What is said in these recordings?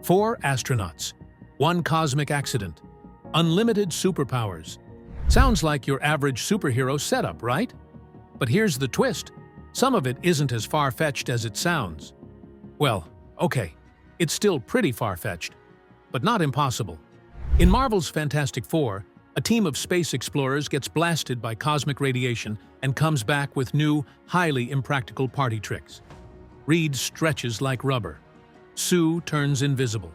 4 astronauts, 1 cosmic accident, unlimited superpowers. Sounds like your average superhero setup, right? But here's the twist. Some of it isn't as far-fetched as it sounds. Well, okay, it's still pretty far-fetched, but not impossible. In Marvel's Fantastic Four, a team of space explorers gets blasted by cosmic radiation and comes back with new, highly impractical party tricks. Reed stretches like rubber. Sue turns invisible.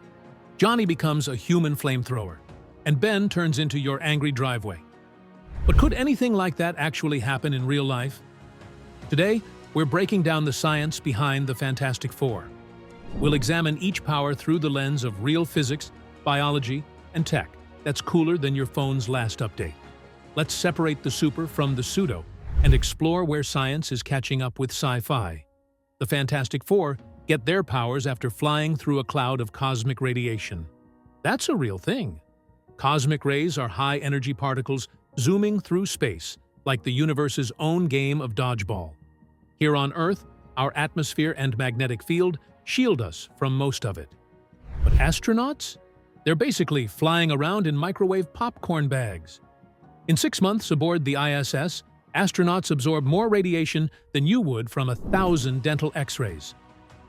Johnny becomes a human flamethrower. And Ben turns into your angry driveway. But could anything like that actually happen in real life? Today, we're breaking down the science behind the Fantastic Four. We'll examine each power through the lens of real physics, biology, and tech that's cooler than your phone's last update. Let's separate the super from the pseudo and explore where science is catching up with sci-fi. The Fantastic Four get their powers after flying through a cloud of cosmic radiation. That's a real thing. Cosmic rays are high-energy particles zooming through space, like the universe's own game of dodgeball. Here on Earth, our atmosphere and magnetic field shield us from most of it. But astronauts? They're basically flying around in microwave popcorn bags. In 6 months aboard the ISS, astronauts absorb more radiation than you would from 1,000 dental X-rays.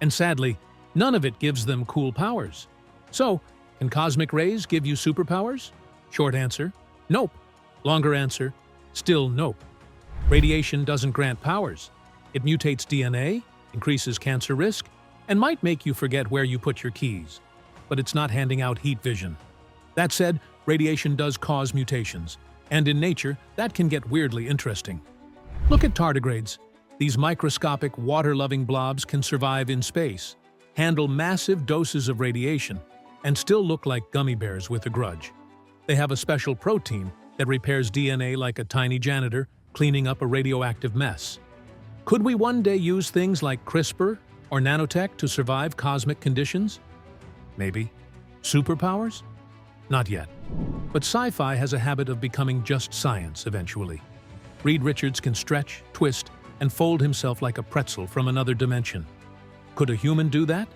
And sadly, none of it gives them cool powers. So, can cosmic rays give you superpowers? Short answer, nope. Longer answer, still nope. Radiation doesn't grant powers. It mutates DNA, increases cancer risk, and might make you forget where you put your keys. But it's not handing out heat vision. That said, radiation does cause mutations, and in nature, that can get weirdly interesting. Look at tardigrades. These microscopic, water-loving blobs can survive in space, handle massive doses of radiation, and still look like gummy bears with a grudge. They have a special protein that repairs DNA like a tiny janitor, cleaning up a radioactive mess. Could we one day use things like CRISPR or nanotech to survive cosmic conditions? Maybe. Superpowers? Not yet. But sci-fi has a habit of becoming just science eventually. Reed Richards can stretch, twist, and fold himself like a pretzel from another dimension. Could a human do that?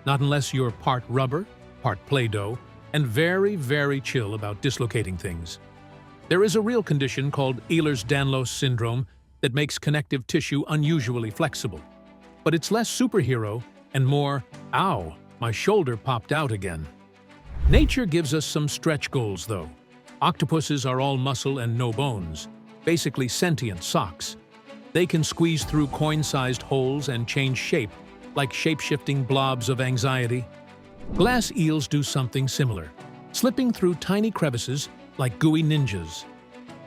Not unless you're part rubber, part Play-Doh, and very, very chill about dislocating things. There is a real condition called Ehlers-Danlos syndrome that makes connective tissue unusually flexible. But it's less superhero and more, ow, my shoulder popped out again. Nature gives us some stretch goals, though. Octopuses are all muscle and no bones, basically sentient socks. They can squeeze through coin-sized holes and change shape, like shape-shifting blobs of anxiety. Glass eels do something similar, slipping through tiny crevices like gooey ninjas.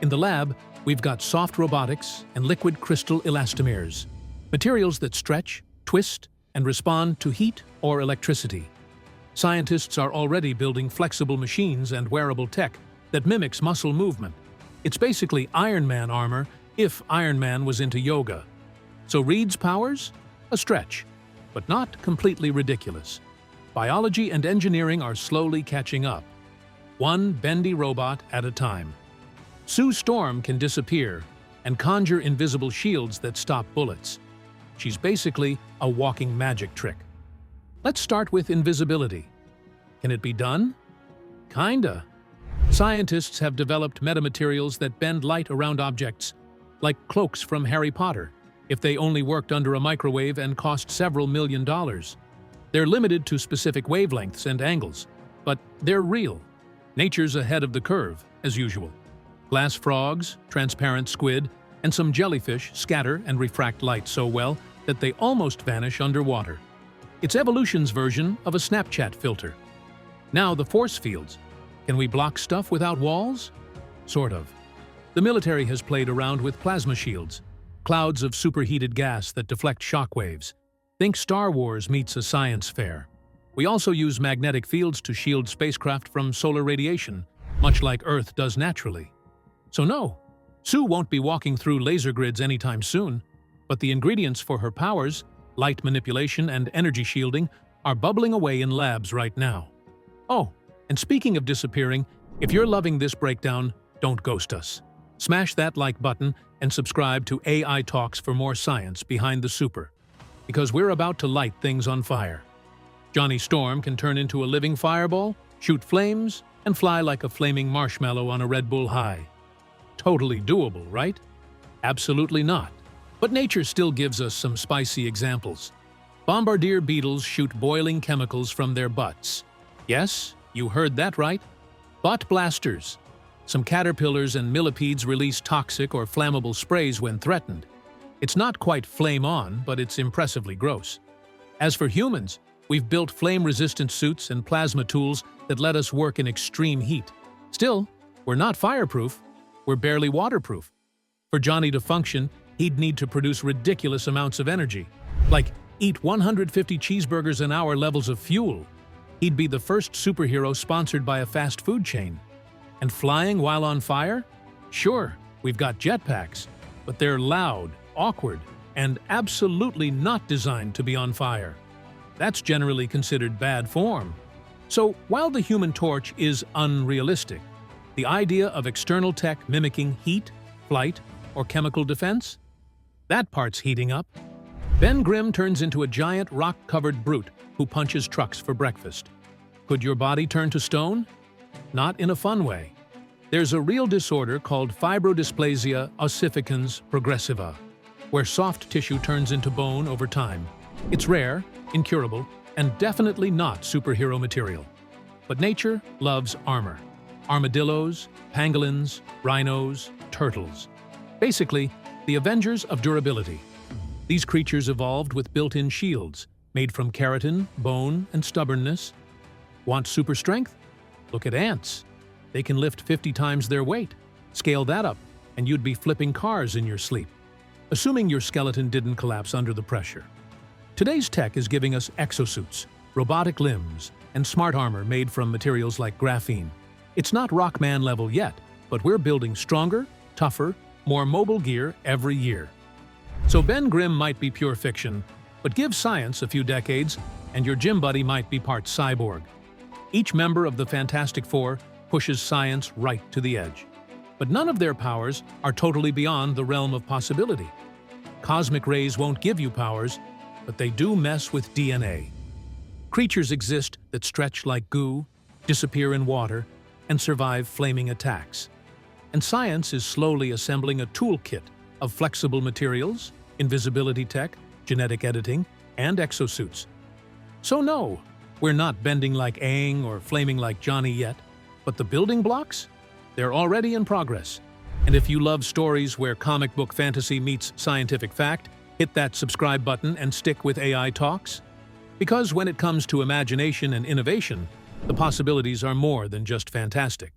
In the lab, we've got soft robotics and liquid crystal elastomers, materials that stretch, twist, and respond to heat or electricity. Scientists are already building flexible machines and wearable tech that mimics muscle movement. It's basically Iron Man armor if Iron Man was into yoga. So Reed's powers? A stretch, but not completely ridiculous. Biology and engineering are slowly catching up, one bendy robot at a time. Sue Storm can disappear and conjure invisible shields that stop bullets. She's basically a walking magic trick. Let's start with invisibility. Can it be done? Kinda. Scientists have developed metamaterials that bend light around objects, like cloaks from Harry Potter, if they only worked under a microwave and cost several $1 million. They're limited to specific wavelengths and angles, but they're real. Nature's ahead of the curve, as usual. Glass frogs, transparent squid, and some jellyfish scatter and refract light so well that they almost vanish underwater. It's evolution's version of a Snapchat filter. Now the force fields. Can we block stuff without walls? Sort of. The military has played around with plasma shields, clouds of superheated gas that deflect shockwaves. Think Star Wars meets a science fair. We also use magnetic fields to shield spacecraft from solar radiation, much like Earth does naturally. So no, Sue won't be walking through laser grids anytime soon, but the ingredients for her powers, light manipulation and energy shielding, are bubbling away in labs right now. Oh, and speaking of disappearing, if you're loving this breakdown, don't ghost us. Smash that like button and subscribe to AI Talks for more science behind the super, because we're about to light things on fire. Johnny Storm can turn into a living fireball, shoot flames, and fly like a flaming marshmallow on a Red Bull high. Totally doable, right? Absolutely not. But nature still gives us some spicy examples. Bombardier beetles shoot boiling chemicals from their butts. Yes, you heard that right. Butt blasters. Some caterpillars and millipedes release toxic or flammable sprays when threatened. It's not quite flame on, but it's impressively gross. As for humans, we've built flame-resistant suits and plasma tools that let us work in extreme heat. Still, we're not fireproof. We're barely waterproof. For Johnny to function, he'd need to produce ridiculous amounts of energy, like eat 150 cheeseburgers an hour levels of fuel. He'd be the first superhero sponsored by a fast food chain. And flying while on fire? Sure, we've got jetpacks, but they're loud, awkward, and absolutely not designed to be on fire. That's generally considered bad form. So while the Human Torch is unrealistic, the idea of external tech mimicking heat, flight, or chemical defense? That part's heating up. Ben Grimm turns into a giant rock-covered brute who punches trucks for breakfast. Could your body turn to stone? Not in a fun way. There's a real disorder called fibrodysplasia ossificans progressiva, where soft tissue turns into bone over time. It's rare, incurable, and definitely not superhero material. But nature loves armor. Armadillos, pangolins, rhinos, turtles. Basically, the Avengers of durability. These creatures evolved with built-in shields, made from keratin, bone, and stubbornness. Want super strength? Look at ants. They can lift 50 times their weight. Scale that up, and you'd be flipping cars in your sleep, assuming your skeleton didn't collapse under the pressure. Today's tech is giving us exosuits, robotic limbs, and smart armor made from materials like graphene. It's not Rockman level yet, but we're building stronger, tougher, more mobile gear every year. So Ben Grimm might be pure fiction, but give science a few decades, and your gym buddy might be part cyborg. Each member of the Fantastic Four pushes science right to the edge. But none of their powers are totally beyond the realm of possibility. Cosmic rays won't give you powers, but they do mess with DNA. Creatures exist that stretch like goo, disappear in water, and survive flaming attacks. And science is slowly assembling a toolkit of flexible materials, invisibility tech, genetic editing, and exosuits. So no, we're not bending like Aang or flaming like Johnny yet, but the building blocks? They're already in progress. And if you love stories where comic book fantasy meets scientific fact, hit that subscribe button and stick with AI Talks. Because when it comes to imagination and innovation, the possibilities are more than just fantastic.